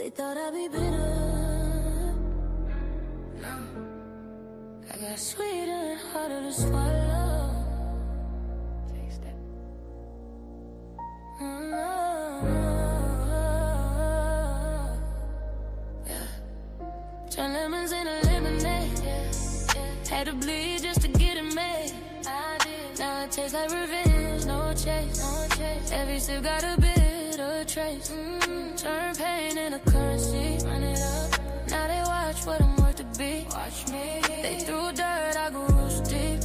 They thought I'd be bitter. No, I got sweeter and harder to swallow. Taste it. Yeah. Turn lemons into lemonade. Had to bleed just to get it made. I did. Now it tastes like revenge, no chase. Every sip got a bit of trace. Turn pain into currency, run it up. Now they watch what I'm worth to be. Watch me. They threw dirt, I go roost deep.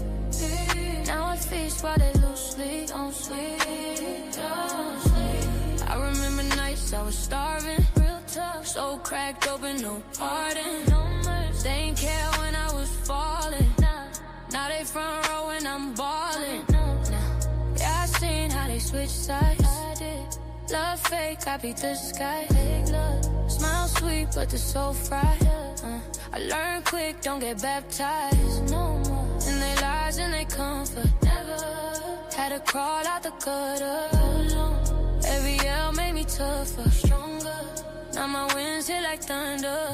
Now I feast while they lose sleep. Don't sleep, don't sleep. I remember nights I was starving, real tough. So cracked open, no pardon. They ain't care when I was falling. Now they front row when I'm balling. Yeah, I seen how they switch sides. Love fake, I beat the sky. Smile sweet, but the soul fried. I learn quick, don't get baptized no more. In their lies and they comfort. Never had to crawl out the gutter. Every yell made me tougher, stronger. Now my winds hit like thunder.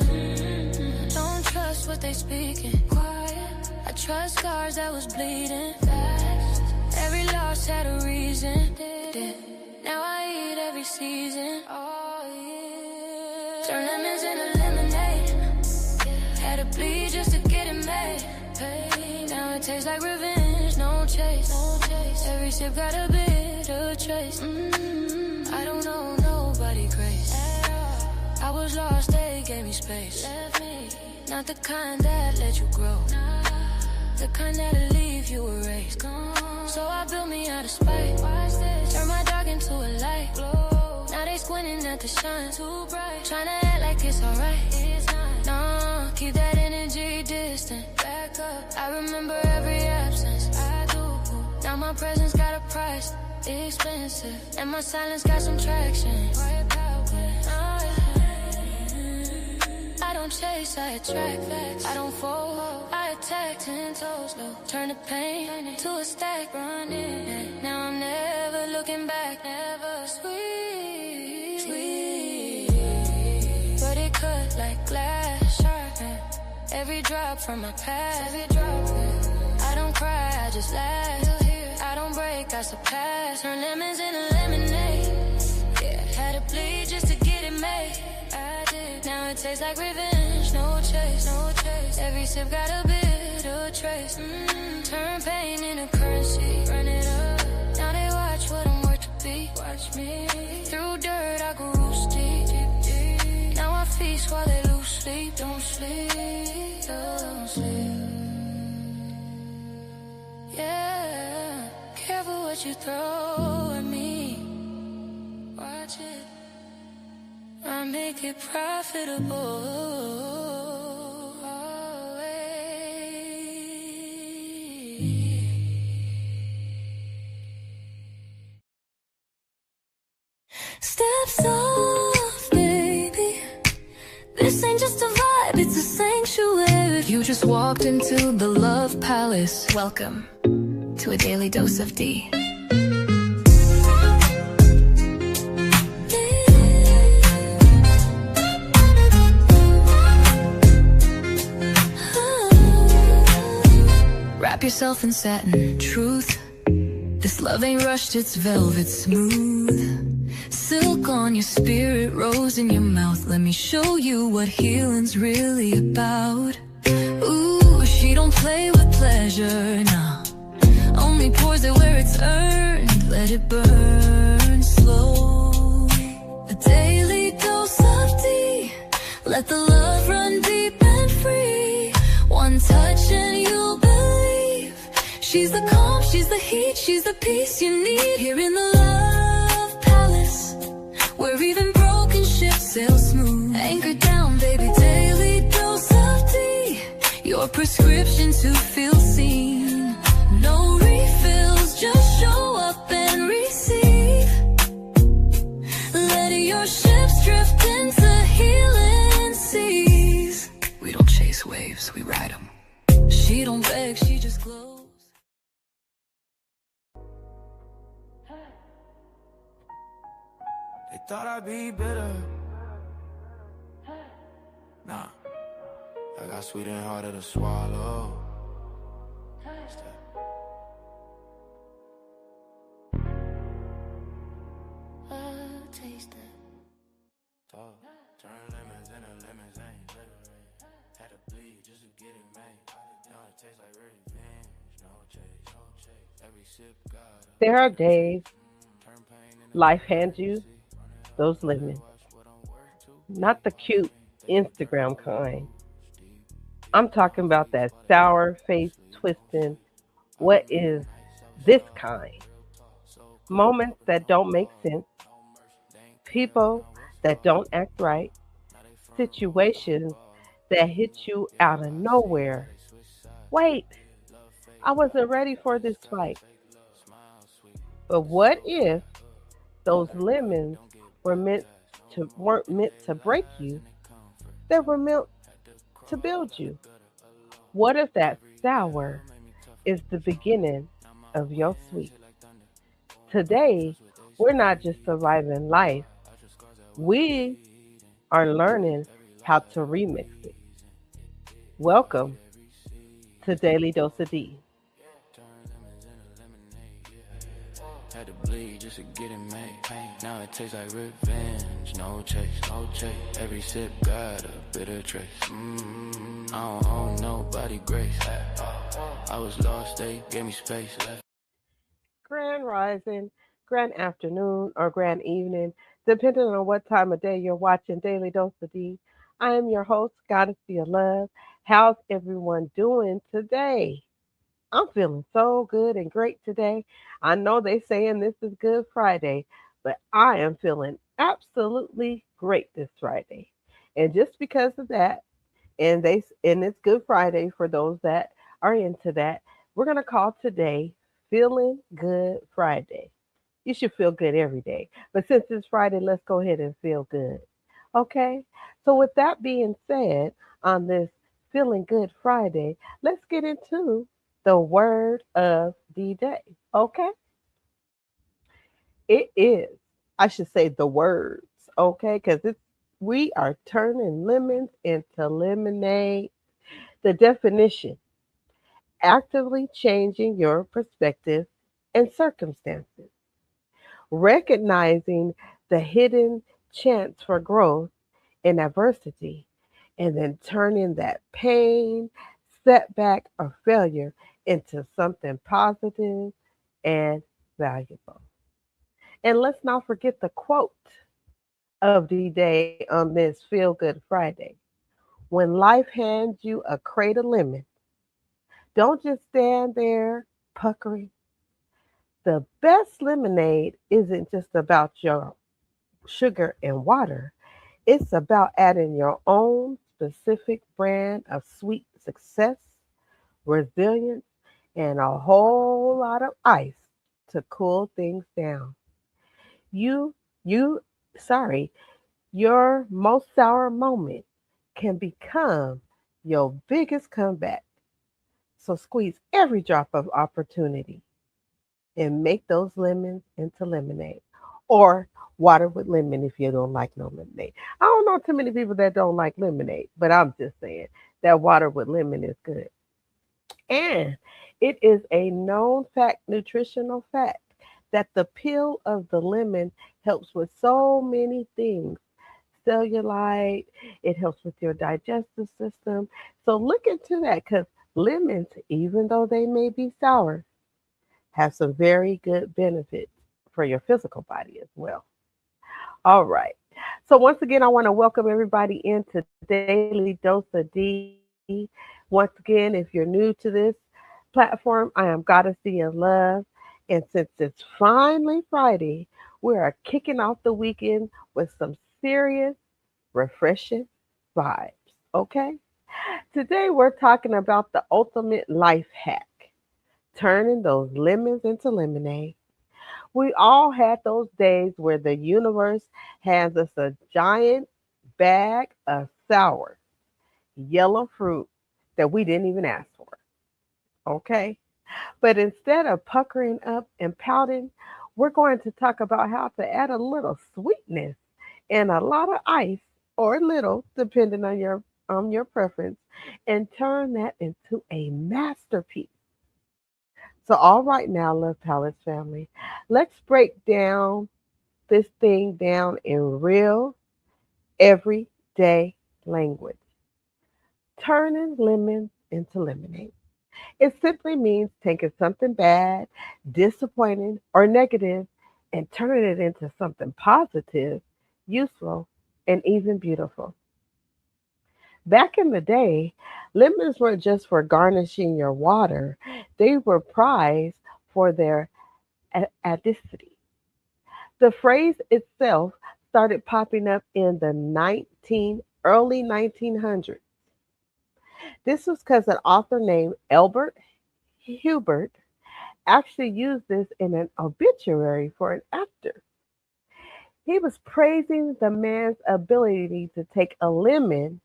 Don't trust what they speaking. Quiet. I trust scars that was bleeding fast. Every loss had a reason. Now I eat every season. Oh yeah. Turn lemons into lemonade. Had to bleed just to get it made. Now it tastes like revenge, no chase. Every sip got a bit of trace. I don't know nobody grace. I was lost, they gave me space. Not the kind that let you grow. The kind that'll leave you erased. So I built me out of spite. Turn my dark into a light. Now they squinting at the shine. Too bright. Tryna act like it's alright. No, keep that energy distant. Back up. I remember every absence. I do. Now my presence got a price. Expensive. And my silence got some traction. I don't chase, I attract facts. I don't fold, I attack 10 toes low. Turn the pain to a stack, running. Now I'm never looking back, never sweet. But it cut like glass, sharp. Every drop from my past. I don't cry, I just laugh. I don't break, I surpass. Turn lemons into lemonade. Yeah, had to bleed just to get it made. Now it tastes like revenge, no chase. Every sip got a bit of trace. Turn pain into currency, run it up. Now they watch what I'm worth to be. Watch me. Through dirt, I go roost deep. Now I feast while they lose sleep. Don't sleep, don't sleep. Yeah, careful what you throw at me. Watch it. I make it profitable. Steps off, baby. This ain't just a vibe, it's a sanctuary. You just walked into the love palace. Welcome to a daily dose of D. Wrap yourself in satin, truth. This love ain't rushed, it's velvet smooth. Silk on your spirit, rose in your mouth. Let me show you what healing's really about. Ooh, she don't play with pleasure, nah. Only pours it where it's earned. Let it burn slow. A daily dose of D. Let the love run deep and free. One touch and you'll believe. She's the calm, she's the heat, she's the peace you need. Here in the love palace, where even broken ships sail smooth. Anchor down, baby, daily dose of D. Your prescription to feel seen. No refills, just show up and receive. Let your ships drift into healing seas. We don't chase waves, we ride them. She don't beg, she just glows. They thought I'd be bitter. got sweet and harder to swallow. I'll taste that. Dog. Turn lemons into lemons, ain't had to bleed just to get it made. Now it tastes like revenge. No chase, no chase. Every sip got a There are bitter days taste. Turn pain into life hands you currency. Run it up, those gotta lemons, watch what I'm worth to be. not the cute They gon' turn Instagram up when the kind. roots deep. I'm talking Palm about trees that while they sour don't face sleep, don't twisting, sleep. I've what been up is nights, I was this starving. kind? Real talk, so cold, Moments popping that out don't make bars. sense, No mercy, they ain't care when people I was that falling. don't act right, Now they front row, situations eyeballing. that hit you Yeah, out of I see how nowhere. they switch sides. Wait, Love fake, I wasn't but ready the for this disguise fight. fake love. Smile sweet, But it's what so if fast. those Everybody lemons don't get were meant baptized no to more. weren't Pick meant they to break lives you? and they comfort They too. were meant Had to to crawl build out the you. gutter alone. What if that Every L sour made me tougher is for the sure. beginning Now my of your wins sweet? hit like thunder. Don't Today, trust what they we're not just speaking. surviving life, I trust scars that we we bleeding. are learning Every how lie to that remix it. reason. Read Welcome every to season. Daily Dose of D. Turn lemons into lemonade, yeah. Had to bleed just to get it made. Now it tastes like revenge. No chase, no chase. Every sip got a bitter trace. I don't owe nobody grace. I was lost, they gave me space. Grand rising, grand afternoon, or grand evening, depending on what time of day you're watching Daily Dose of D. I am your host, Goddessdee of Love. How's everyone doing today? I'm feeling so good and great today. I know they saying this is Good Friday, but I am feeling absolutely great this Friday. And just because of that, and it's Good Friday for those that are into that, we're going to call today Feeling Good Friday. You should feel good every day. But since it's Friday, let's go ahead and feel good. Okay? So, with that being said, on this Feeling Good Friday, let's get into the word of the day. Okay? It is, I should say, the words. Okay? Because we are turning lemons into lemonade. The definition: actively changing your perspective and circumstances, recognizing the hidden chance for growth in adversity, and then turning that pain, setback, or failure into something positive and valuable. And let's not forget the quote of the day on this Feel Good Friday. When life hands you a crate of lemons, don't just stand there puckering. The best lemonade isn't just about your sugar and water. It's about adding your own specific brand of sweet success, resilience, and a whole lot of ice to cool things down. You, you, sorry, your most sour moment can become your biggest comeback. So squeeze every drop of opportunity and make those lemons into lemonade, or water with lemon if you don't like no lemonade. I don't know too many people that don't like lemonade, but I'm just saying that water with lemon is good. And it is a known fact, nutritional fact, that the peel of the lemon helps with so many things. Cellulite, it helps with your digestive system. So look into that, because lemons, even though they may be sour, have some very good benefits for your physical body as well. All right. So once again, I want to welcome everybody into Daily Dose of D. Once again, if you're new to this platform, I am Goddessdee of Love. And since it's finally Friday, we are kicking off the weekend with some serious, refreshing vibes. Okay? Today, we're talking about the ultimate life hack: turning those lemons into lemonade. We all had those days where the universe hands us a giant bag of sour, yellow fruit that we didn't even ask for. Okay? But instead of puckering up and pouting, we're going to talk about how to add a little sweetness and a lot of ice, or little, depending on your your preference and turn that into a masterpiece. So, all right now, Love Palace family, let's break down this thing down in real, everyday language. Turning lemons into lemonade. It simply means taking something bad, disappointing, or negative and turning it into something positive, useful, and even beautiful. Back in the day, lemons weren't just for garnishing your water, they were prized for their acidity. The phrase itself started popping up in the early 1900s. This was because an author named Albert Hubert actually used this in an obituary for an actor. He was praising the man's ability to take a lemon,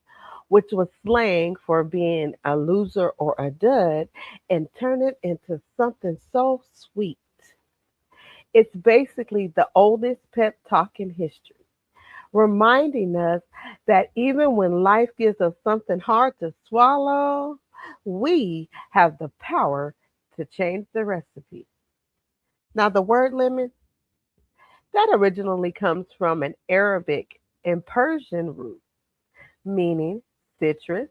which was slang for being a loser or a dud, and turn it into something so sweet. It's basically the oldest pep talk in history, reminding us that even when life gives us something hard to swallow, we have the power to change the recipe. Now, the word lemon, that originally comes from an Arabic and Persian root, meaning citrus,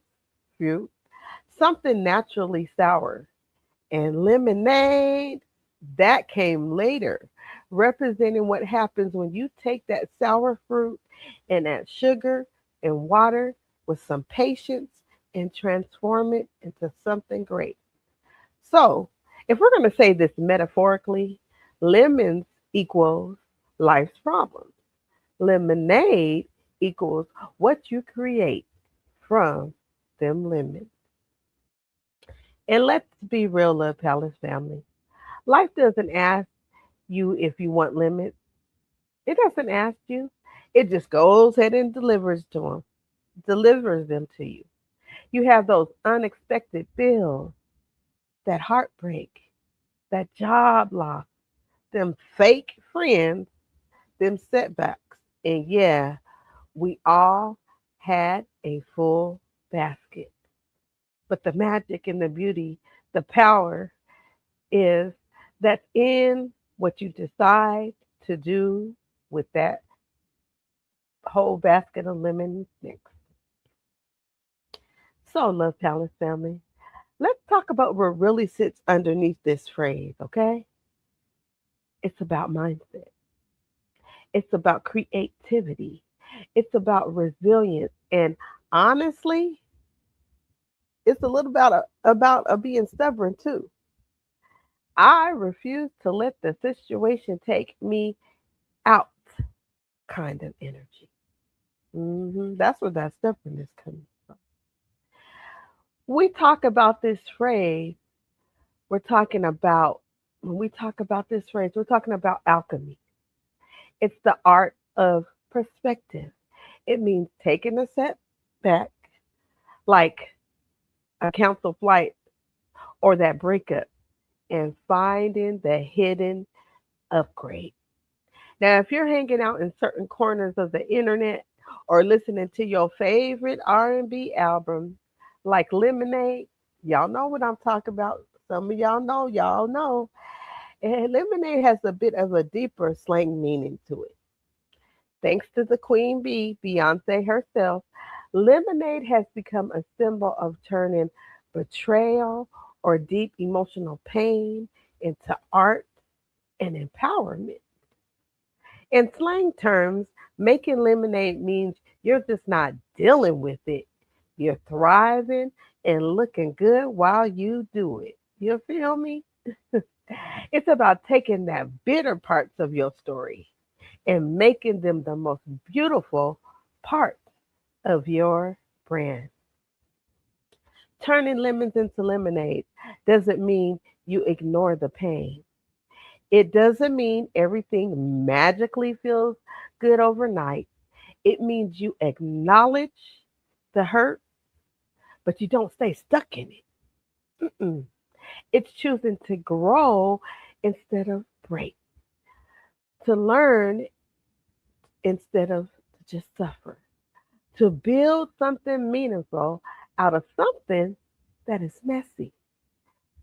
fruit, something naturally sour. And lemonade, that came later, representing what happens when you take that sour fruit and add sugar and water with some patience and transform it into something great. So, if we're going to say this metaphorically, lemons equals life's problems. Lemonade equals what you create from them lemons. And let's be real, Love Palace family. Life doesn't ask you if you want lemons. It doesn't ask you. It just goes ahead and delivers them to you. You have those unexpected bills, that heartbreak, that job loss, them fake friends, them setbacks. And yeah, we all had a full basket. But the magic and the beauty, the power is that's in what you decide to do with that whole basket of lemons next. So, Love Palace family, let's talk about what really sits underneath this phrase, okay? It's about mindset. It's about creativity. It's about resilience. And honestly, it's a little about being stubborn too. I refuse to let the situation take me out kind of energy. That's where that stubbornness comes from. We talk about this phrase, we're talking about, when we talk about this phrase, we're talking about alchemy. It's the art of perspective. It means taking a step back, like a council flight or that breakup, and finding the hidden upgrade. Now, if you're hanging out in certain corners of the internet or listening to your favorite R&B album like Lemonade, y'all know what I'm talking about. Some of y'all know. And Lemonade has a bit of a deeper slang meaning to it. Thanks to the Queen Bee, Beyonce herself, Lemonade has become a symbol of turning betrayal or deep emotional pain into art and empowerment. In slang terms, making lemonade means you're just not dealing with it. You're thriving and looking good while you do it. You feel me? It's about taking that bitter parts of your story and making them the most beautiful parts of your brand. Turning lemons into lemonade doesn't mean you ignore the pain. It doesn't mean everything magically feels good overnight. It means you acknowledge the hurt, but you don't stay stuck in it. Mm-mm. It's choosing to grow instead of break, to learn instead of to just suffer. to build something meaningful out of something that is messy.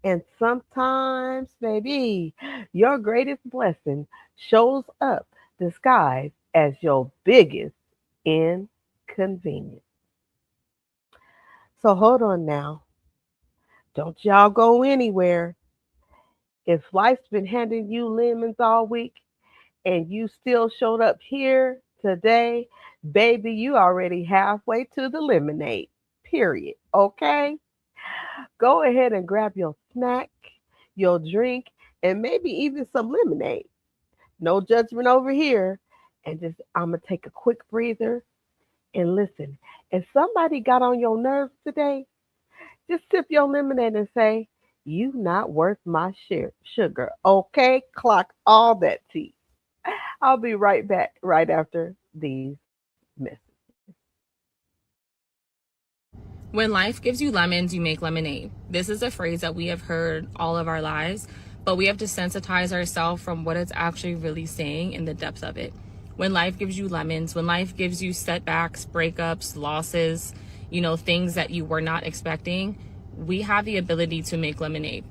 And sometimes, maybe your greatest blessing shows up disguised as your biggest inconvenience. So hold on now. Don't y'all go anywhere. If life's been handing you lemons all week and you still showed up here today, baby, you already halfway to the lemonade. Period. Okay? Go ahead and grab your snack, your drink, and maybe even some lemonade. No judgment over here. And just, I'm going to take a quick breather and listen. If somebody got on your nerves today, just sip your lemonade and say, "You not worth my sugar." Okay? Clock all that tea. I'll be right back right after these messages. When life gives you lemons, you make lemonade. This is a phrase that we have heard all of our lives, but we have to sensitize ourselves from what it's actually really saying in the depth of it. When life gives you lemons, when life gives you setbacks, breakups, losses, things that you were not expecting, we have the ability to make lemonade.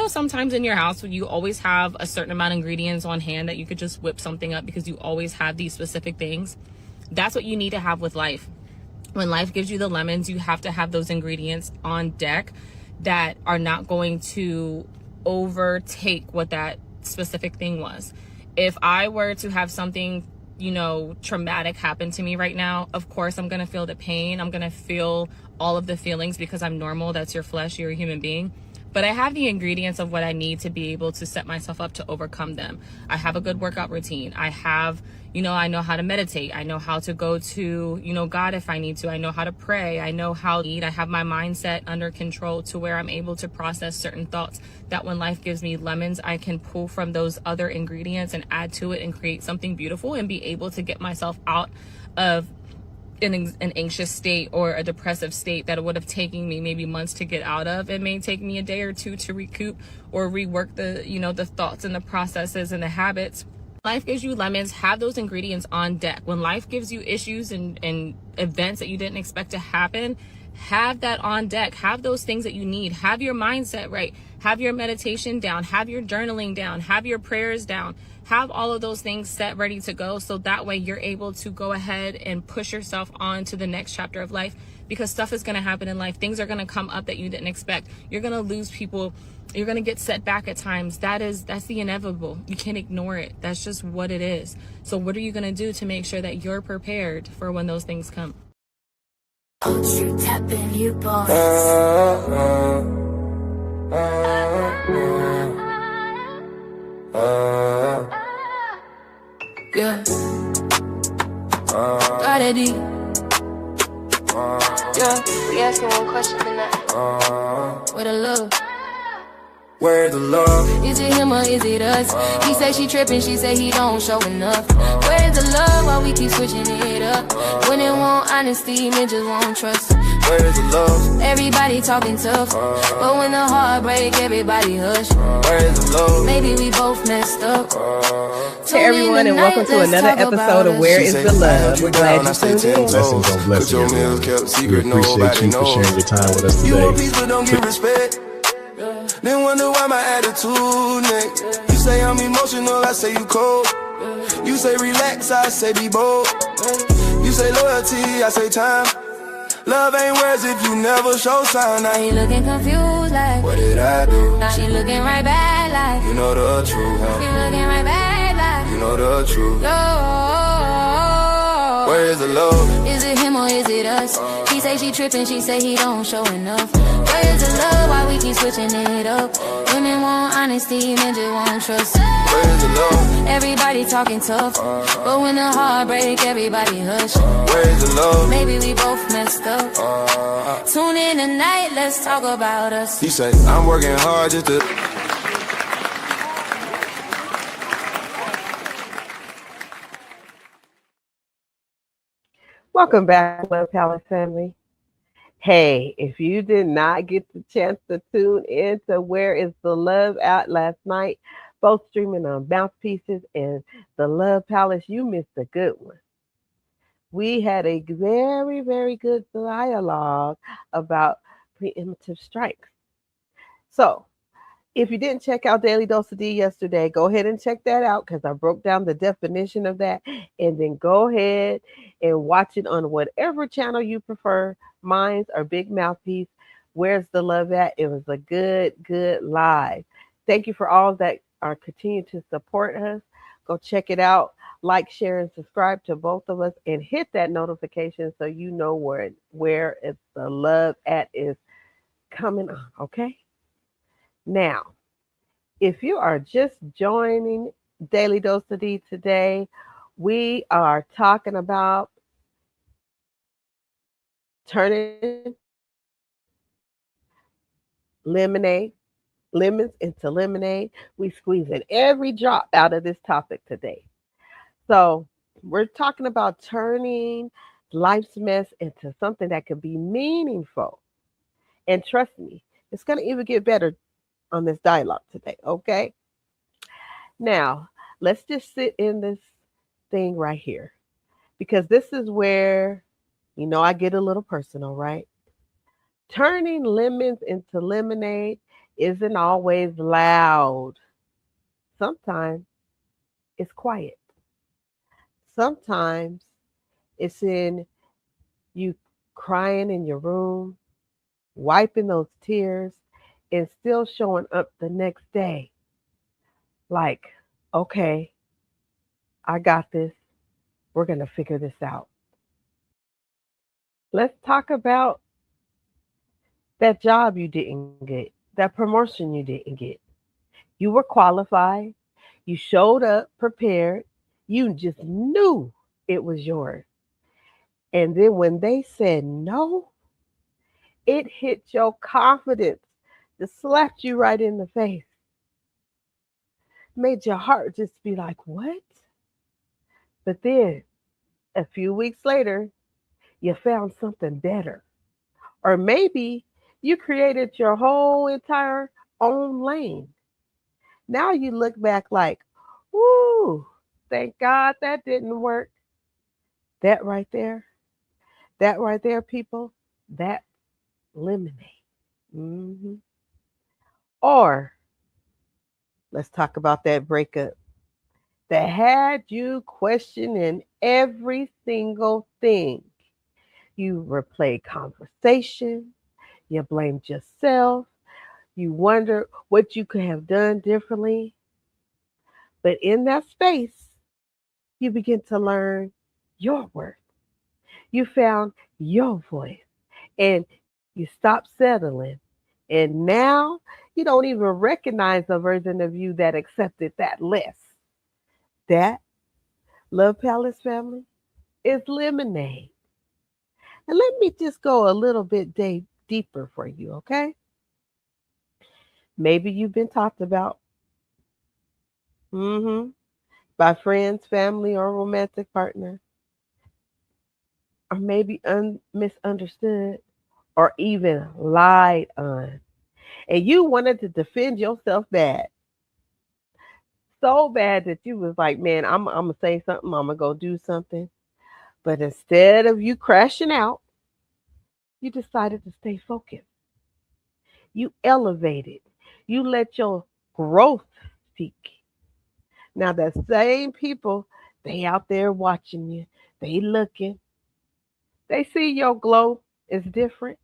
Sometimes in your house, you always have a certain amount of ingredients on hand that you could just whip something up because you always have these specific things. That's what you need to have with life. When life gives you the lemons, you have to have those ingredients on deck that are not going to overtake what that specific thing was. If I were to have something, traumatic happen to me right now, of course, I'm going to feel the pain. I'm going to feel all of the feelings because I'm normal. That's your flesh. You're a human being. But I have the ingredients of what I need to be able to set myself up to overcome them. I have a good workout routine. I have, I know how to meditate. I know how to go to, God if I need to. I know how to pray. I know how to eat. I have my mindset under control to where I'm able to process certain thoughts that when life gives me lemons, I can pull from those other ingredients and add to it and create something beautiful and be able to get myself out of an anxious state or a depressive state that would have taken me maybe months to get out of. It may take me a day or two to recoup or rework the thoughts and the processes and the habits. Life gives you lemons, have those ingredients on deck. When life gives you issues and events that you didn't expect to happen, have that on deck. Have those things that you need. Have your mindset right. Have your meditation down. Have your journaling down. Have your prayers down. Have all of those things set ready to go, so that way you're able to go ahead and push yourself on to the next chapter of life, because stuff is going to happen in life. Things are going to come up that you didn't expect. You're going to lose people. You're going to get set back at times. That's the inevitable. You can't ignore it. That's just what it is. So what are you going to do to make sure that you're prepared for when those things come? You tapping, you boss. Yeah. Goddessdee. Yeah. We asking one question tonight. Where the love? Where's the love? Is it him or is it us? He say she tripping, she say he don't show enough. Where's the love while we keep switching it up? When it want honesty, men just won't trust. Where's the love? Everybody talking tough, but when the heart break, everybody hush. Where's the love? Maybe we both messed up. Hey everyone, and welcome to another episode of Where is the Love? We're glad you tuned in. Blessings on blessings, everyone. We appreciate you for sharing your time with us You want today. peace but don't give respect. Then wonder why my attitude next. You say I'm emotional, I say you cold. You say relax, I say be bold. You say loyalty, I say time. Love ain't words if you never show sign. Now he looking confused like, what did I do? now she looking right back like, You know the truth, she looking right back like, You know the truth. yo. Where is the love? Is it him or is it us? He say she tripping, she say he don't show enough. Where is the love while we keep switching it up? Women want honesty, men just want trust. Where is the love? Everybody talking tough, but when the heart break, everybody hush. Where is the love? Maybe we both messed up. Tune in tonight, let's talk about us. You say I'm working hard just to. Welcome back, Love Palace family. Hey, if you did not get the chance to tune in to Where is the Love out last night, both streaming on Mouthpieces and the Love Palace, you missed a good one. We had a very, very good dialogue about preemptive strikes. So, if you didn't check out Daily Dose of D yesterday, go ahead and check that out because I broke down the definition of that. And then go ahead and watch it on whatever channel you prefer. Mine's or Big Mouthpiece. Where's the love at? It was a good, good live. Thank you for all that are continuing to support us. Go check it out. Like, share, and subscribe to both of us, and hit that notification so you know where it's the love at is coming on. Okay. Now, if you are just joining Daily Dose of D today, we are talking about turning lemonade, lemons into lemonade. We squeezing every drop out of this topic today. So we're talking about turning life's mess into something that could be meaningful. And trust me, it's going to even get better on this dialogue today. Okay. Now, let's just sit in this thing right here because this is where, I get a little personal, right? Turning lemons into lemonade isn't always loud. Sometimes it's quiet. Sometimes it's in you crying in your room, wiping those tears, and still showing up the next day like, okay, I got this. We're going to figure this out. Let's talk about that job you didn't get, that promotion you didn't get. You were qualified, you showed up prepared, you just knew it was yours. And then when they said no, it hit your confidence, just slapped you right in the face, made your heart just be like, what? But then a few weeks later, you found something better. Or maybe you created your whole entire own lane. Now you look back like, woo, thank God that didn't work. That right there, that right there, people, that lemonade. hmm Or let's talk about that breakup that had you questioning every single thing. You replayed conversation, you blamed yourself, you wondered what you could have done differently. But in that space, you begin to learn your worth. You found your voice and you stopped settling. And now you don't even recognize a version of you that accepted that less. That, Love Palace family, is lemonade. And let me just go a little bit deeper for you, okay? Maybe you've been talked about hmm by friends, family, or romantic partner, or maybe misunderstood or even lied on. And you wanted to defend yourself bad, so bad that you was like, man, I'm going to say something, I'm going to go do something. But instead of you crashing out, you decided to stay focused. You elevated. You let your growth speak. Now, that same people, they out there watching you. They looking. They see your glow is different.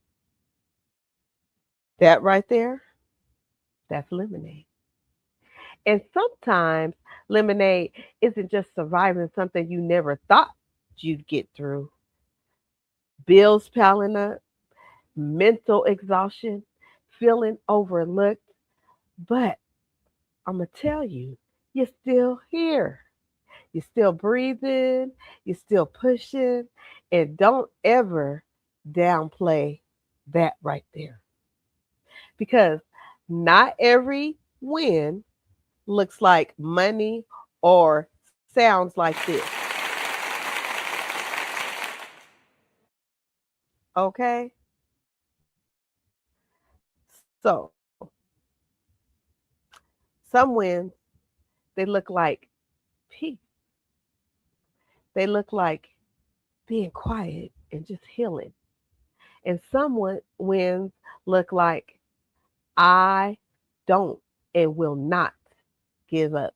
That right there, that's lemonade. And sometimes lemonade isn't just surviving something you never thought you'd get through. Bills piling up, mental exhaustion, feeling overlooked. But I'm going to tell you, you're still here. You're still breathing. You're still pushing. And don't ever downplay that right there. Because not every win looks like money or sounds like this. Okay? So, some wins, they look like peace. They look like being quiet and just healing. And someone wins look like I don't and will not give up.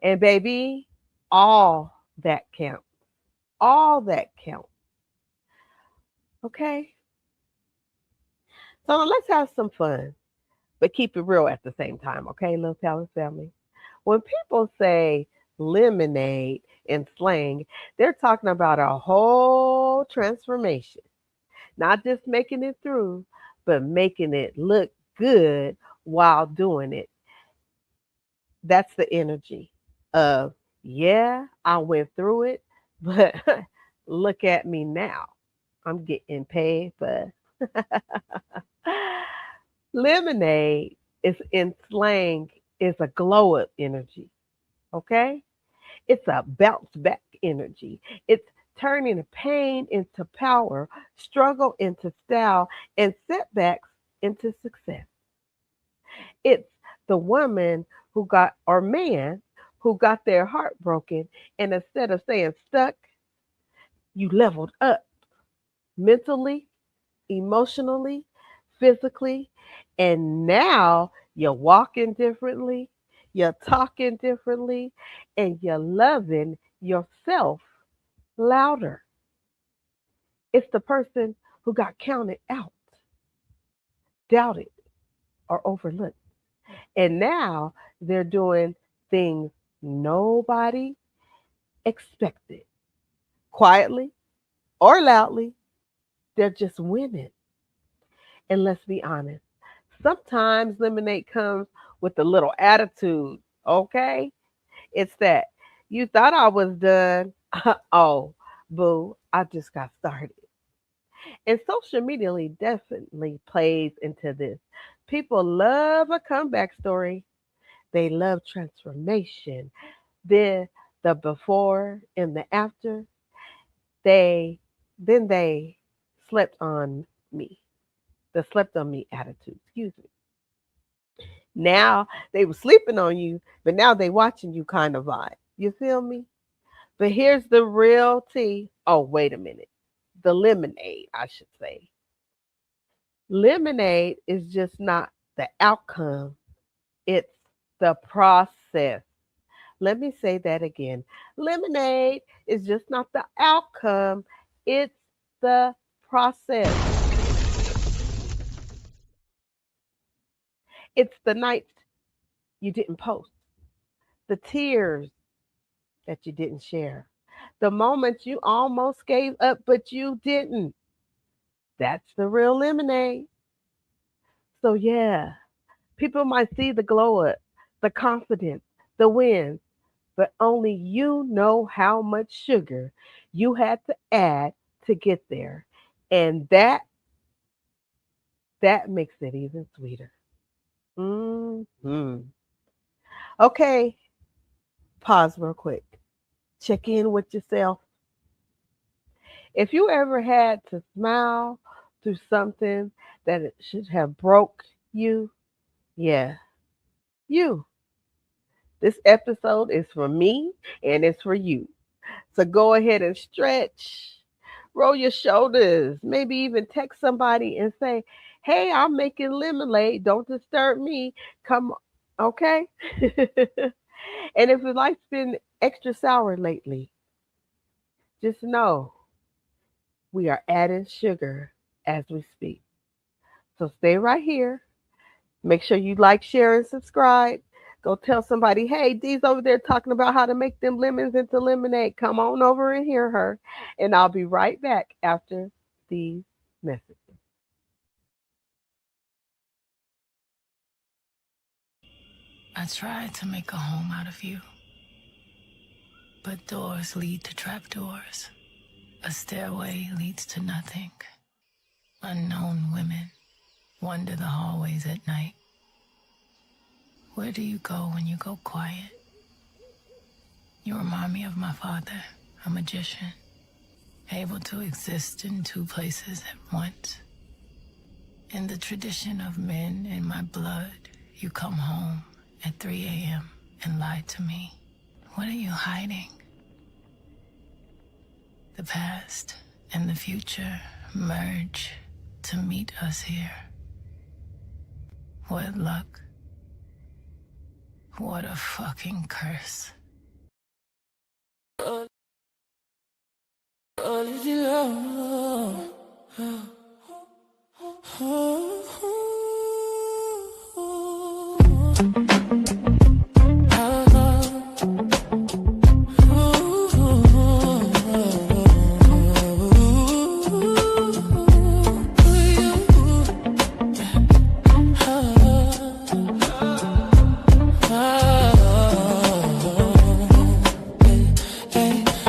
And baby, all that counts. All that counts. Okay? So let's have some fun, but keep it real at the same time, okay, Little Palace family? When people say lemonade in slang, they're talking about a whole transformation, not just making it through, but making it look good while doing it. That's the energy of, yeah, I went through it, but look at me now. I'm getting paid for lemonade is in slang is a glow up energy. Okay? It's a bounce back energy. It's turning pain into power, struggle into style, and setbacks into success. It's the woman who got, or man who got their heart broken, and instead of staying stuck, you leveled up mentally, emotionally, physically, and now you're walking differently, you're talking differently, and you're loving yourself louder. It's the person who got counted out, doubted, or overlooked. And now they're doing things nobody expected. Quietly or loudly, they're just winning. And let's be honest, sometimes lemonade comes with a little attitude, okay? It's that you thought I was done. Oh, boo, I just got started. And social media definitely plays into this. People love a comeback story. They love transformation. The the before and the after. They then they slept on me. The slept on me attitude. Excuse me. Now they were sleeping on you, but now they watching you kind of vibe. You feel me? But here's the real tea. Oh, wait a minute. The lemonade, I should say. Lemonade is just not the outcome, it's the process. Let me say that again. Lemonade is just not the outcome, it's the process. It's the nights you didn't post, the tears that you didn't share, the moments you almost gave up, but you didn't. That's the real lemonade. So, yeah, people might see the glow up, the confidence, the wins, but only you know how much sugar you had to add to get there. And that makes it even sweeter. Hmm. Okay, pause real quick. Check in with yourself. If you ever had to smile through something that it should have broke you, yeah, you. This episode is for me and it's for you. So go ahead and stretch, roll your shoulders, maybe even text somebody and say, "Hey, I'm making lemonade. Don't disturb me. Come, okay?" And if your life's been extra sour lately, just know we are adding sugar as we speak. So stay right here. Make sure you like, share, and subscribe. Go tell somebody, hey, Dee's over there talking about how to make them lemons into lemonade. Come on over and hear her. And I'll be right back after these messages. I tried to make a home out of you, but doors lead to trapdoors. A stairway leads to nothing. Unknown women wander the hallways at night. Where do you go when you go quiet? You remind me of my father, a magician, able to exist in two places at once. In the tradition of men in my blood, you come home at 3 a.m. and lie to me. What are you hiding? The past and the future merge to meet us here. What luck. What a fucking curse.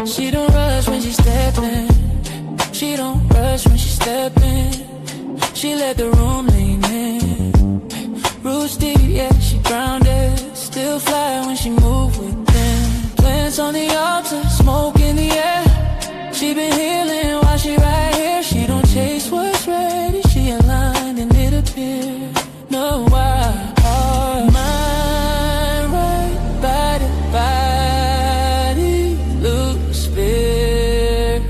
She don't rush when she stepping. She don't rush when she stepping. She let the room lean in. Roots deep, yeah, she grounded. Still fly when she move with them. Plants on the altar, smoke in the air. She been healing while she right here. She don't chase what's ready. She aligned and it appeared. No, why? Mind right, body, loose spirit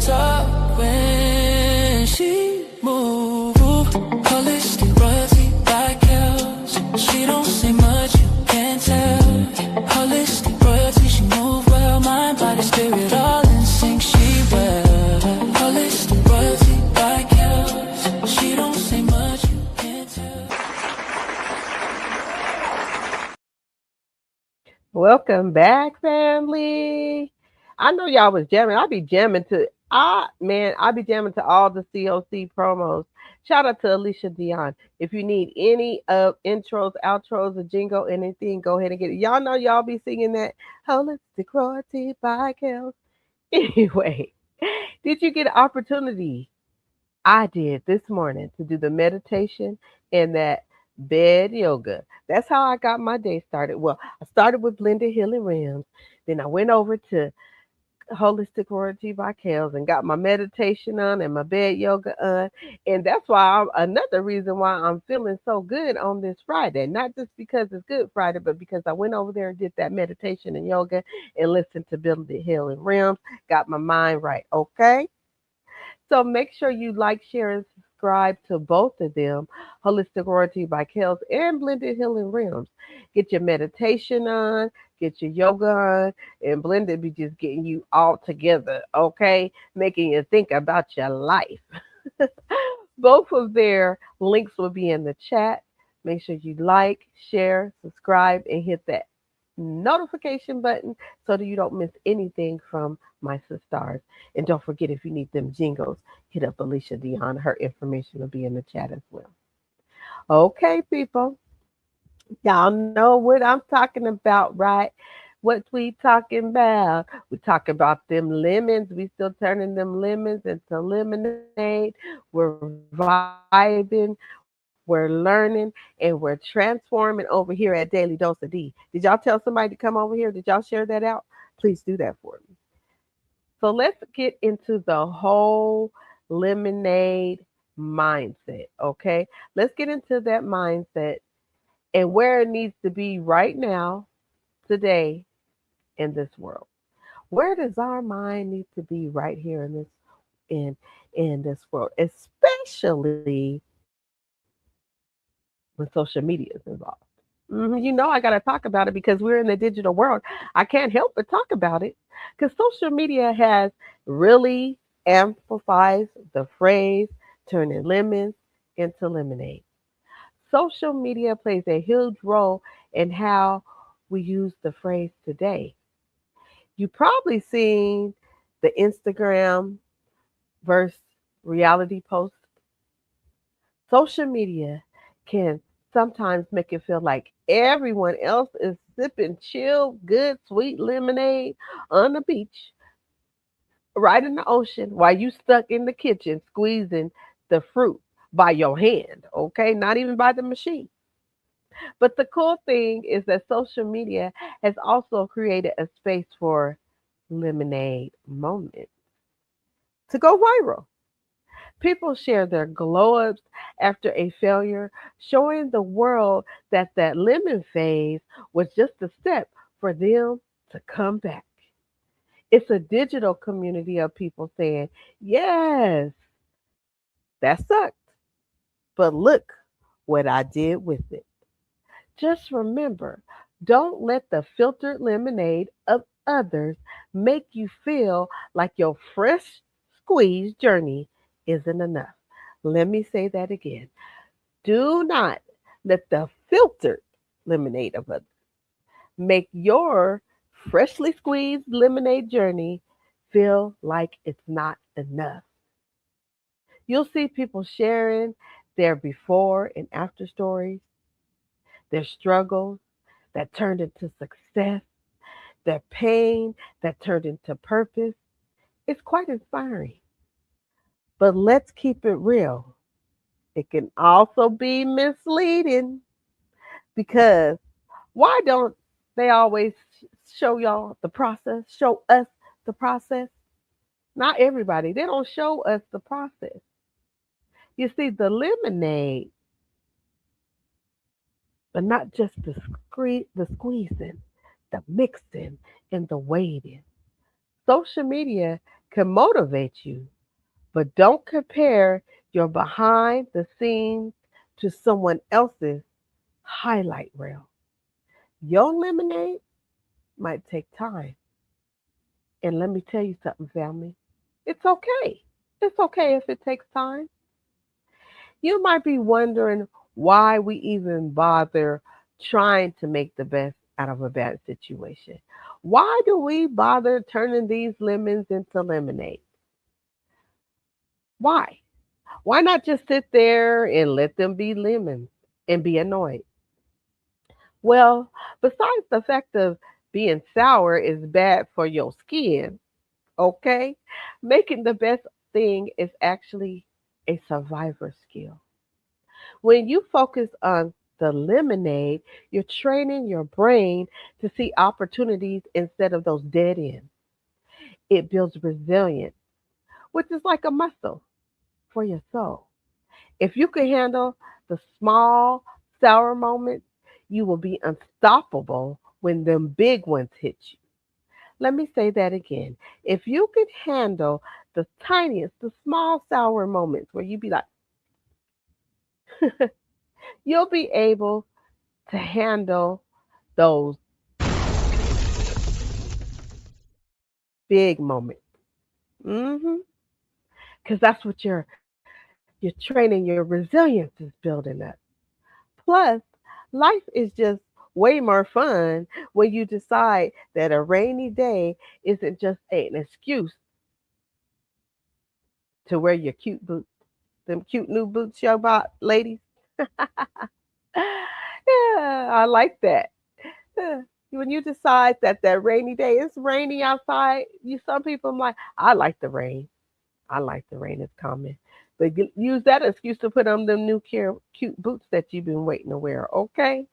talk when she move. Holistic royalty by cows. She don't say much, you can't tell. Holistic royalty, she move well. Mind, body, spirit, all in sync, she well. Holistic royalty by cows. She don't say much, you can't tell. Welcome back, family. I know y'all was jamming. I be jamming to I be jamming to all the COC promos. Shout out to Alicia Dion. If you need any of intros, outros, or jingle, anything, go ahead and get it. Y'all know y'all be singing that holistic royalty by Kels. Anyway, did you get an opportunity? I did this morning to do the meditation and that bed yoga. That's how I got my day started. Well, I started with blended healing rims. Then I went over to Holistic Royalty by Kels and got my meditation on and my bed yoga on. And that's another reason why I'm feeling so good on this Friday. Not just because it's Good Friday, but because I went over there and did that meditation and yoga and listened to blended healing rims. Got my mind right. Okay. So make sure you like, share, and subscribe to both of them, Holistic Royalty by Kels and Blended Healing Realms. Get your meditation on, get your yoga on, and Blended be just getting you all together, okay? Making you think about your life. Both of their links will be in the chat. Make sure you like, share, subscribe, and hit that notification button so that you don't miss anything from my sisters. And don't forget, if you need them jingles, hit up Alicia Dion. Her information will be in the chat as well. Okay, people. Y'all know what I'm talking about, right? What we talking about? We talk about them lemons. We still turning them lemons into lemonade. We're vibing, we're learning, and we're transforming over here at Daily Dose of D. Did y'all tell somebody to come over here? Did y'all share that out? Please do that for me. So let's get into the whole lemonade mindset, okay? Let's get into that mindset and where it needs to be right now, today, in this world. Where does our mind need to be right here in in this world, especially when social media is involved? You know, I got to talk about it because we're in the digital world. I can't help but talk about it because social media has really amplifies the phrase turning lemons into lemonade. Social media plays a huge role in how we use the phrase today. You probably seen the Instagram versus reality post. Social media can sometimes make it feel like everyone else is sipping chill, good, sweet lemonade on the beach, right in the ocean, while you stuck in the kitchen squeezing the fruit by your hand, okay? Not even by the machine. But the cool thing is that social media has also created a space for lemonade moments to go viral. People share their glow ups after a failure, showing the world that that lemon phase was just a step for them to come back. It's a digital community of people saying, yes, that sucked, but look what I did with it. Just remember, don't let the filtered lemonade of others make you feel like your fresh squeezed journey isn't enough. Let me say that again. Do not let the filtered lemonade of others make your freshly squeezed lemonade journey feel like it's not enough. You'll see people sharing their before and after stories, their struggles that turned into success, their pain that turned into purpose. It's quite inspiring. But let's keep it real. It can also be misleading because why don't they always show y'all the process, show us the process? Not everybody. They don't show us the process. You see, the lemonade, but not just the squeezing, the mixing, and the waiting. Social media can motivate you, but don't compare your behind the scenes to someone else's highlight reel. Your lemonade might take time. And let me tell you something, family. It's okay. It's okay if it takes time. You might be wondering why we even bother trying to make the best out of a bad situation. Why do we bother turning these lemons into lemonade? Why? Why not just sit there and let them be lemons and be annoyed? Well, besides the fact of being sour is bad for your skin, okay? Making the best thing is actually a survivor skill. When you focus on the lemonade, you're training your brain to see opportunities instead of those dead ends. It builds resilience, which is like a muscle for your soul. If you can handle the small, sour moments, you will be unstoppable when them big ones hit you. Let me say that again. If you can handle the tiniest, the small, sour moments where you be like, you'll be able to handle those big moments. Mm-hmm. Because that's what you're training, your resilience is building up. Plus, life is just way more fun when you decide that a rainy day isn't just an excuse to wear your cute boots. Them cute new boots y'all bought, ladies. Yeah, I like that. Yeah. When you decide that that rainy day, it's rainy outside, you some people I'm like, I like the rain. I like the rain. It's coming. But use that excuse to put on them new cute boots that you've been waiting to wear. Okay.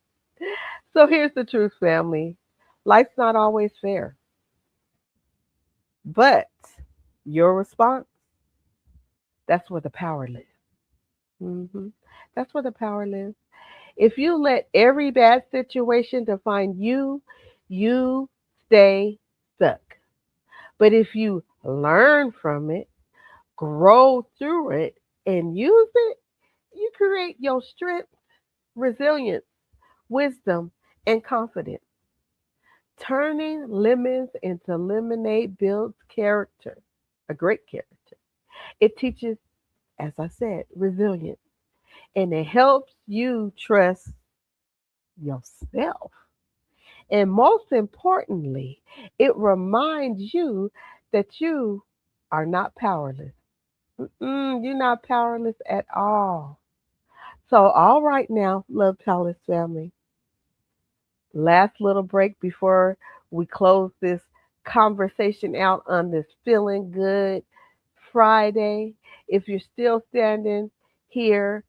So here's the truth, family. Life's not always fair, but your response, that's where the power lives. hmm That's where the power lives. If you let every bad situation define you, you stay stuck. But if you learn from it, grow through it, and use it, you create your strength, resilience, wisdom, and confidence. Turning lemons into lemonade builds character, a great character. It teaches, as I said, resilience, and it helps you trust yourself. And most importantly, it reminds you that you are not powerless. You're not powerless at all. So, all right now, Love Palace family, last little break before we close this conversation out on this feeling good Friday. If you're still standing here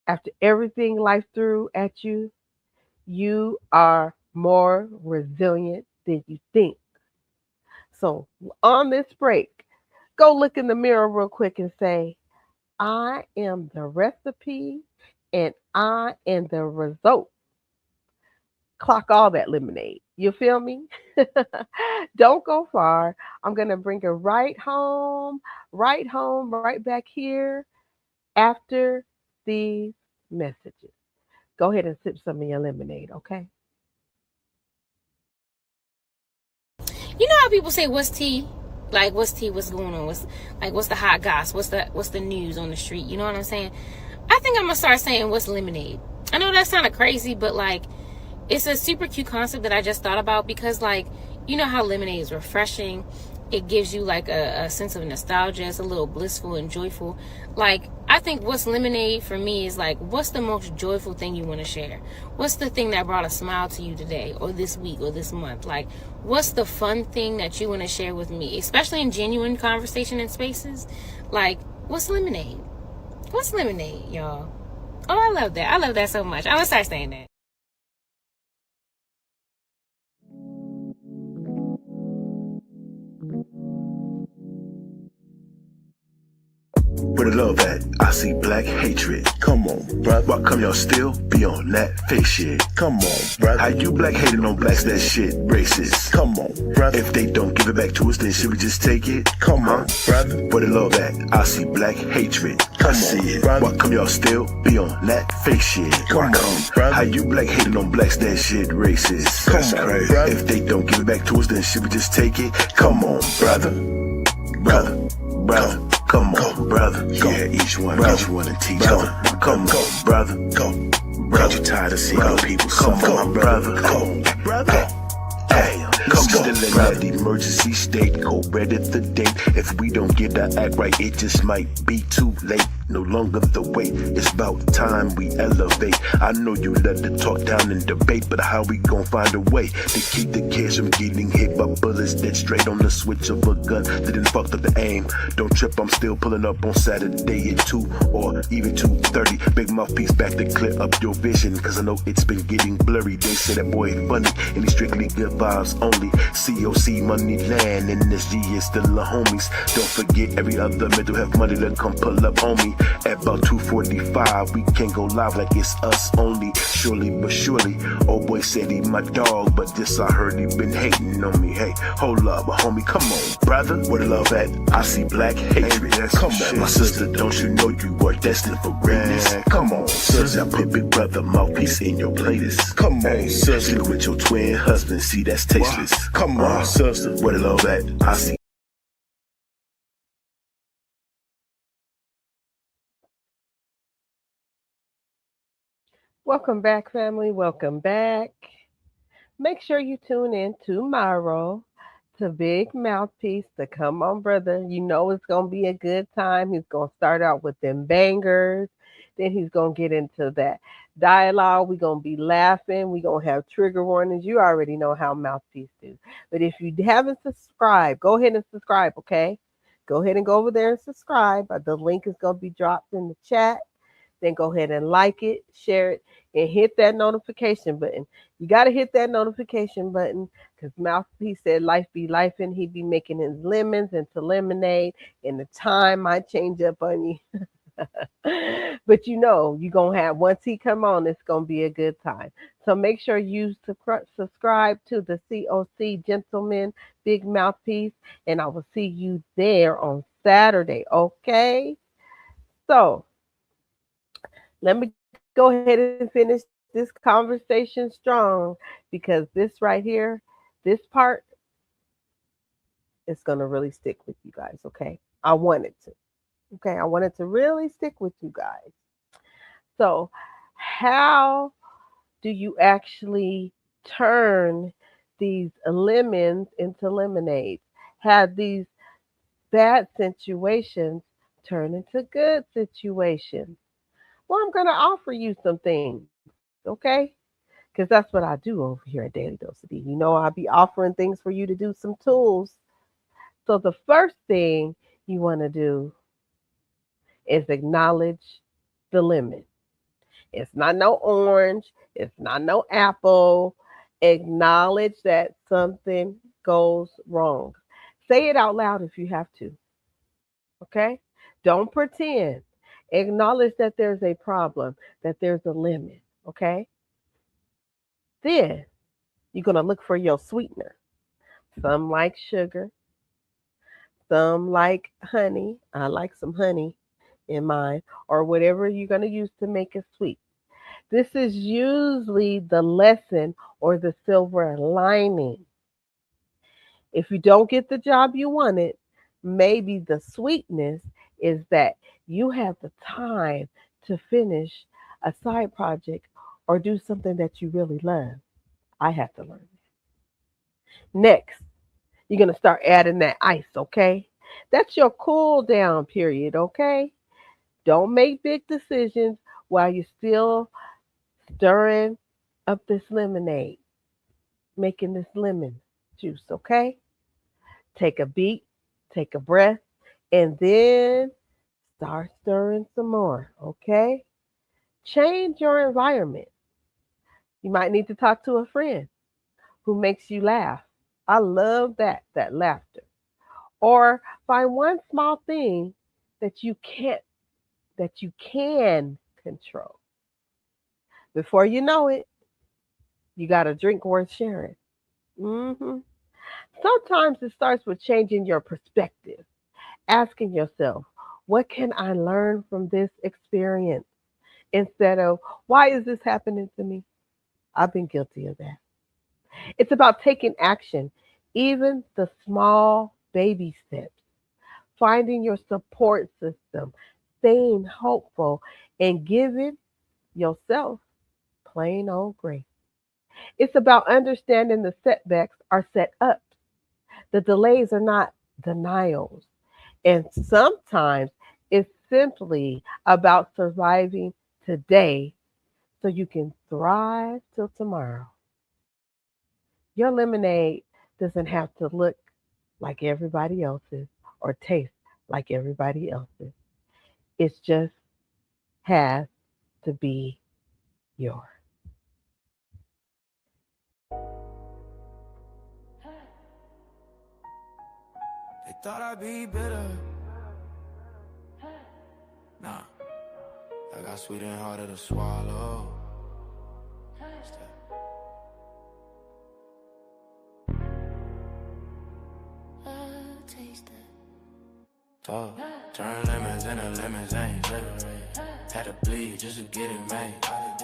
after everything life threw at you, you are more resilient than you think. So, on this break, go look in the mirror real quick and say, I am the recipe and I am the result. Clock all that lemonade. You feel me? Don't go far. I'm going to bring it right back here after these messages. Go ahead and sip some of your lemonade, okay? You know how people say, "What's tea?" Like, what's tea? What's going on? What's the hot goss? What's the news on the street? You know what I'm saying? I think I'm gonna start saying, "What's lemonade?" I know that sounded crazy, but like, it's a super cute concept that I just thought about because, like, you know how lemonade is refreshing. It gives you like a sense of nostalgia. It's a little blissful and joyful. Like, I think what's lemonade for me is like, what's the most joyful thing you want to share? What's the thing that brought a smile to you today or this week or this month? Like, what's the fun thing that you want to share with me, especially in genuine conversation and spaces? Like, what's lemonade? What's lemonade, y'all? Oh, I love that. I love that so much. I'm gonna start saying that. Where the love at? I see black hatred. Come on, bruh. Why come y'all still be on that fake shit? Come on, bruh. How you black hating on blacks? That shit racist. Come on, bruh. If they don't give it back to us, then should we just take it? Come on, brother. Where the love at? I see black hatred. Come on, bruh. Why come y'all still be on that fake shit? Come on, bruh. How you black hating on blacks? That shit racist. Come on, bruh. If they don't give it back to us, then should we just take it? Come on, brother. Brother. Come on, brother. Go. Yeah, each one and teach one. Come on, brother. Go. Brother, you tired of seeing people suffer, my brother. Go, brother. Hey, come on, still in that emergency state. Go ready the date. If we don't get our act right, it just might be too late. No longer the wait, it's about time we elevate. I know you love to talk down and debate, but how we gon' find a way to keep the kids from getting hit by bullets dead straight on the switch of a gun that didn't fuck up the aim? Don't trip, I'm still pulling up on Saturday at 2 or even 2:30. Big mouthpiece back to clear up your vision, cause I know it's been getting blurry. They say that boy funny and he's strictly good vibes only. COC money land and this G is still a homies. Don't forget every other mental health money to come pull up on me. At about 2:45, we can't go live like it's us only. Surely but surely, old boy said he my dog, but this I heard he been hating on me. Hey, hold up, homie, come on, brother. Where the love at? I see black hatred. Come on, my sister, don't you know you are destined for greatness? Come on, sister, put big brother mouthpiece in your playlist. Come on, sister, with your twin husband, see that's tasteless. Come on, sister, where the love at? I see. Welcome back, family. Welcome back. Make sure you tune in tomorrow to Big Mouthpiece, the Come On Brother. You know it's going to be a good time. He's going to start out with them bangers. Then he's going to get into that dialogue. We're going to be laughing. We're going to have trigger warnings. You already know how Mouthpiece do. But if you haven't subscribed, go ahead and subscribe, okay? Go ahead and go over there and subscribe. The link is going to be dropped in the chat. Then go ahead and like it, share it, and hit that notification button. You got to hit that notification button because Mouthpiece said life be life and he be making his lemons into lemonade and the time might change up on you. But you know, you're going to have, once he come on, it's going to be a good time. So make sure you subscribe to the COC Gentleman Big Mouthpiece, and I will see you there on Saturday, okay? So let me go ahead and finish this conversation strong because this right here, this part is going to really stick with you guys, okay? I want it to. Okay, I want it to really stick with you guys. So, how do you actually turn these lemons into lemonades? Have these bad situations turn into good situations? Well, I'm going to offer you some things, okay? Because that's what I do over here at Daily Dose of D. You know, I'll be offering things for you to do some tools. So the first thing you want to do is acknowledge the lemon. It's not no orange, it's not no apple. Acknowledge that something goes wrong. Say it out loud if you have to, okay? Don't pretend. Acknowledge that there's a problem, that there's a lemon, okay? Then You're going to look for your sweetener. Some like sugar, some like honey. I like some honey in mine, or whatever you're going to use to make it sweet. This is usually the lesson or the silver lining. If you don't get the job you wanted, maybe the sweetness is that you have the time to finish a side project or do something that you really love. I have to learn. Next, you're going to start adding that ice, okay? That's your cool down period, okay? Don't make big decisions while you're still stirring up this lemonade, making this lemon juice, okay? Take a beat, take a breath, and then start stirring some more, okay? Change your environment. You might need to talk to a friend who makes you laugh. I love that laughter. Or find one small thing that you can control. Before you know it, you got a drink worth sharing. hmm Sometimes it starts with changing your perspective, asking yourself, what can I learn from this experience? Instead of, why is this happening to me? I've been guilty of that. It's about taking action, even the small baby steps, finding your support system, staying hopeful, and giving yourself plain old grace. It's about understanding the setbacks are set up. The delays are not denials. And sometimes it's simply about surviving today so you can thrive till tomorrow. Your lemonade doesn't have to look like everybody else's or taste like everybody else's. It just has to be yours. They thought I'd be bitter. Nah, I got sweet and harder to swallow. I'll taste that. Talk. Turn lemons into lemons, ain't separate. Had to bleed just to get it made.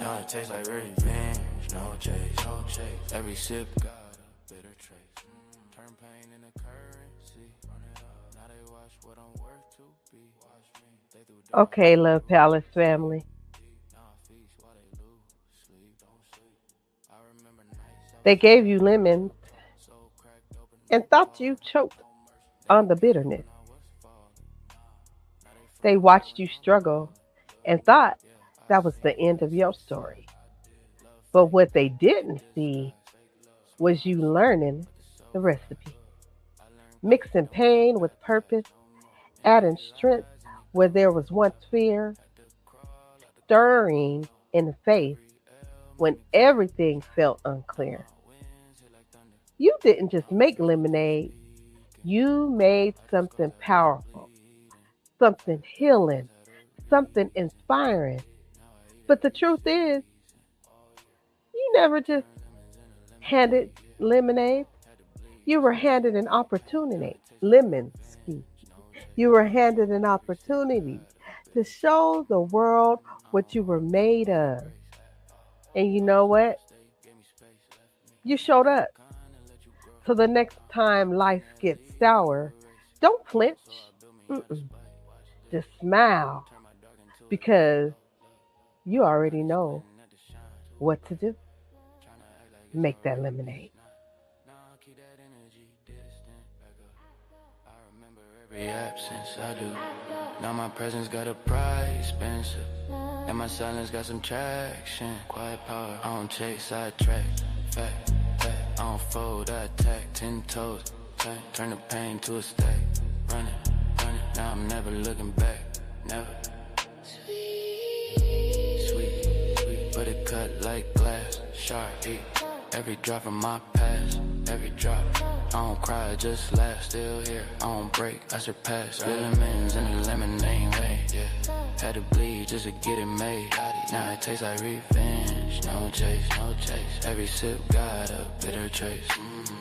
Now it tastes like revenge, no chase, no chase. Every sip got a bitter trace. Turn pain into currency. Run it up. Now they watch what I'm worth to be. Watch me. They threw down. Okay, Love Palace family. Now I feast while they lose sleep. Don't sleep. I remember nights I They gave you lemons was so cracked open. and thought you choked on the bitterness. They watched you struggle and thought that was the end of your story. But what they didn't see was you learning the recipe, mixing pain with purpose, adding strength where there was once fear, stirring in faith when everything felt unclear. You didn't just make lemonade, you made something powerful, something healing, something inspiring. But the truth is, you never just handed lemonade. You were handed an opportunity, lemons, excuse me. You were handed an opportunity to show the world what you were made of. And you know what? You showed up. So the next time life gets sour, don't flinch. Mm-mm. Just smile because you already know what to do. Make that lemonade. Every absence I do. Now my presence got a price expensive. And my silence got some traction. Quiet power, I don't chase, sidetrack. Fact, I don't fold, I attack. 10 toes, turn the pain to a stack. Running, now I'm never looking back. Never. Sweet, but it cut like glass. Sharp, every drop from my past. every drop. I don't cry, I just laugh, still here. I don't break, I surpass. Spilling millions in the lemonade, yeah. Had to bleed just to get it made. Now it tastes like revenge. No chase, no chase. Every sip got a bitter trace.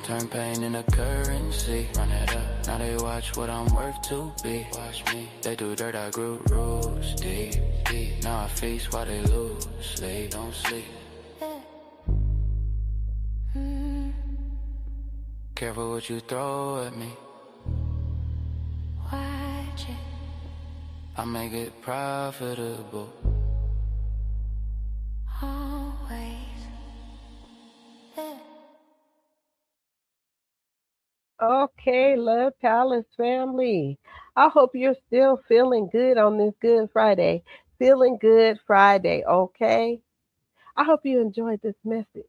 Turn pain into currency. Run it up. Now they watch what I'm worth to be. Watch me. They do dirt, I grew roots deep, deep. Now I feast while they lose sleep. Don't sleep. Careful what you throw at me. Watch it. I make it profitable. Always. Okay, Love Palace family. I hope you're still feeling good on this Good Friday. Feeling Good Friday, okay? I hope you enjoyed this message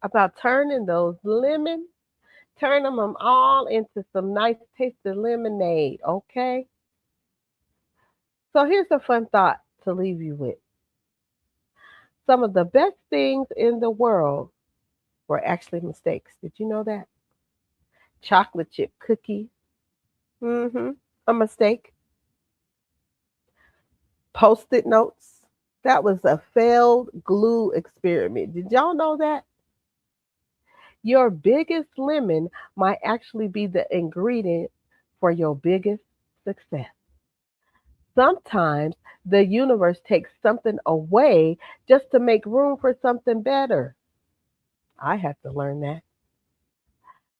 about turning those lemons, turn them all into some nice tasty lemonade, okay? So here's a fun thought to leave you with. Some of the best things in the world were actually mistakes. Did you know that? Chocolate chip cookies, a mistake. Post-it notes, that was a failed glue experiment. Did y'all know that? Your biggest lemon might actually be the ingredient for your biggest success. Sometimes the universe takes something away just to make room for something better. I had to learn that.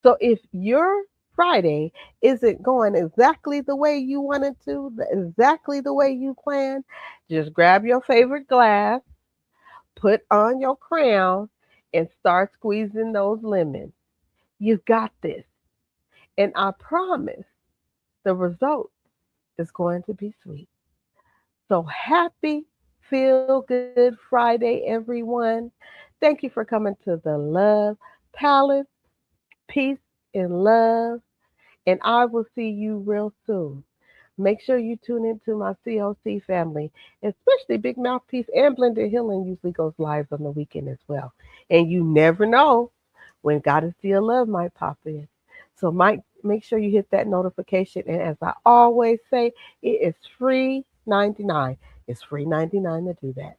So if your Friday isn't going exactly the way you wanted to, exactly the way you planned, just grab your favorite glass, put on your crown, and start squeezing those lemons. You got this. And I promise the result is going to be sweet. So happy Feel Good Friday, everyone. Thank you for coming to the Love Palace. Peace and love. And I will see you real soon. Make sure you tune into my COC family, especially Big Mouthpiece and Blended Healing usually goes live on the weekend as well. And you never know when Goddessdee of Love might pop in. So make sure you hit that notification. And as I always say, it is free 99. It's free 99 to do that.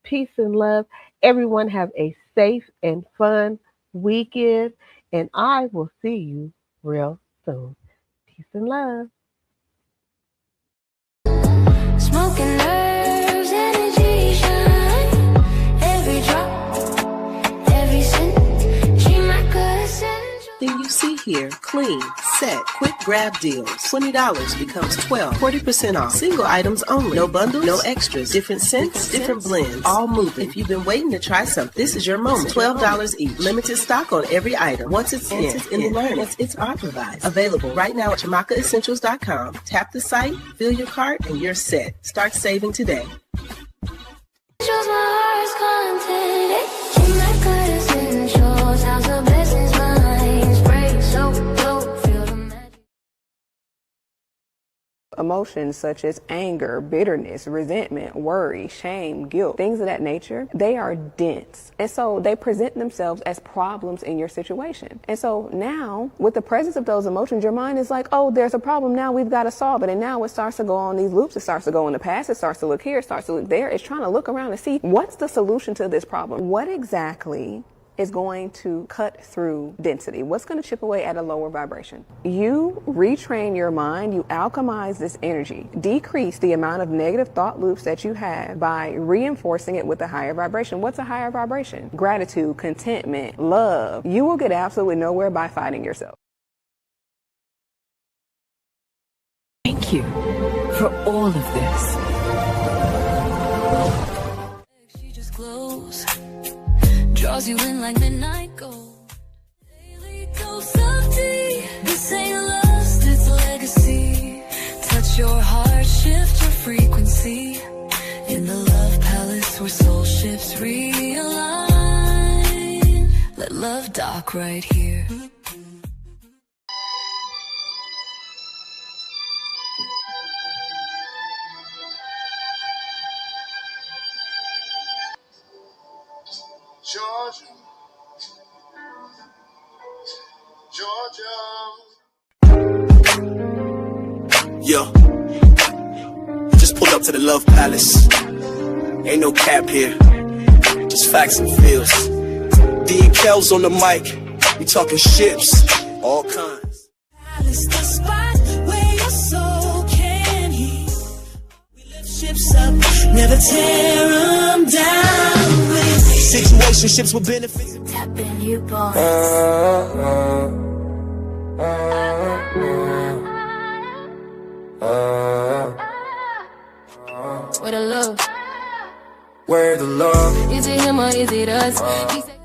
Peace and love. Everyone have a safe and fun weekend. And I will see you real soon. Peace and love. Smoking nerves, energy shine. Every drop, every scent. She my good essential. Then you see here, clean, set, quick grab deals. $20 becomes $12, 40% off. Single items only. No bundles, no extras. Different scents, different blends. All moving. If you've been waiting to try something, this is your moment. $12 each. Limited stock on every item. Once it's in the learn. It's our provides. Available right now at ChamakaEssentials.com. Tap the site, fill your cart, and you're set. Start saving today. Shows my heart's content. She my good essentials. How's the blessings mine? Spray so low, feel the magic. Emotions such as anger, bitterness, resentment, worry, shame, guilt, things of that nature, they are dense. And so they present themselves as problems in your situation. And so now, with the presence of those emotions, your mind is like, oh, there's a problem. Now we've got to solve it. And now it starts to go on these loops. It starts to go in the past. It starts to look here. It starts to look there. It's trying to look around and see what's the solution to this problem. What exactly is going to cut through density? What's going to chip away at a lower vibration? You retrain your mind, you alchemize this energy, decrease the amount of negative thought loops that you have by reinforcing it with a higher vibration. What's a higher vibration? Gratitude, contentment, love. You will get absolutely nowhere by fighting yourself. Thank you for all of this. She just glows, draws you in like midnight gold. Daily dose of tea. This ain't lust, it's legacy. Touch your heart, shift your frequency. In the love palace where soul ships realign. Let love dock right here. Georgia, Yeah. Just pulled up to the Love Palace. Ain't no cap here. Just facts and feels. D and Kel's on the mic. We talking ships. All kinds. Palace, the spot where your soul can heal. We lift ships up, never tear them down. With Situationships with benefits. tapping you, boys. Where the love? Where the love? Is it him or is it us? He said,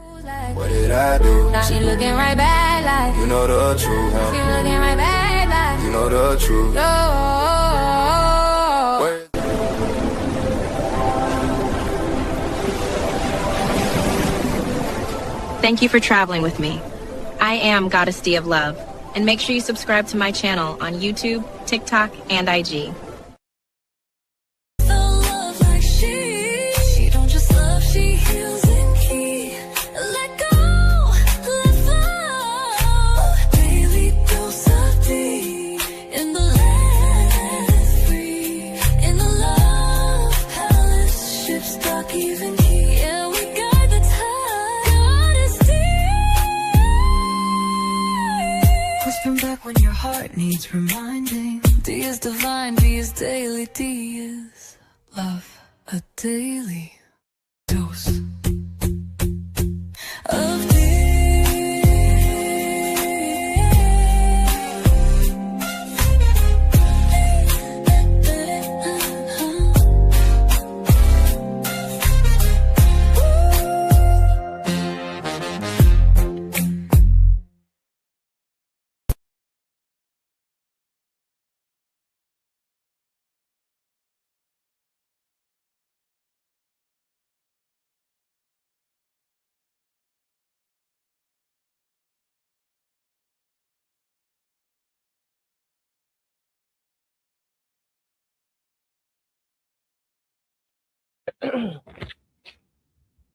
What did I do? now she looking right back like You know the truth, she huh? looking right back like You know the truth. oh. Where Thank you for traveling with me. I am Goddessdee of Love, and make sure you subscribe to my channel on YouTube, TikTok, and IG. Love like she don't just love, she heals and keep. Let go, let fall. Daily dose of thee in the land that's free. In the love palace, ships dock even here. Yeah, we got the tide. Goddessdee. Whispering back when your heart needs reminding. D is divine, D is daily, D is love, a daily dose of D.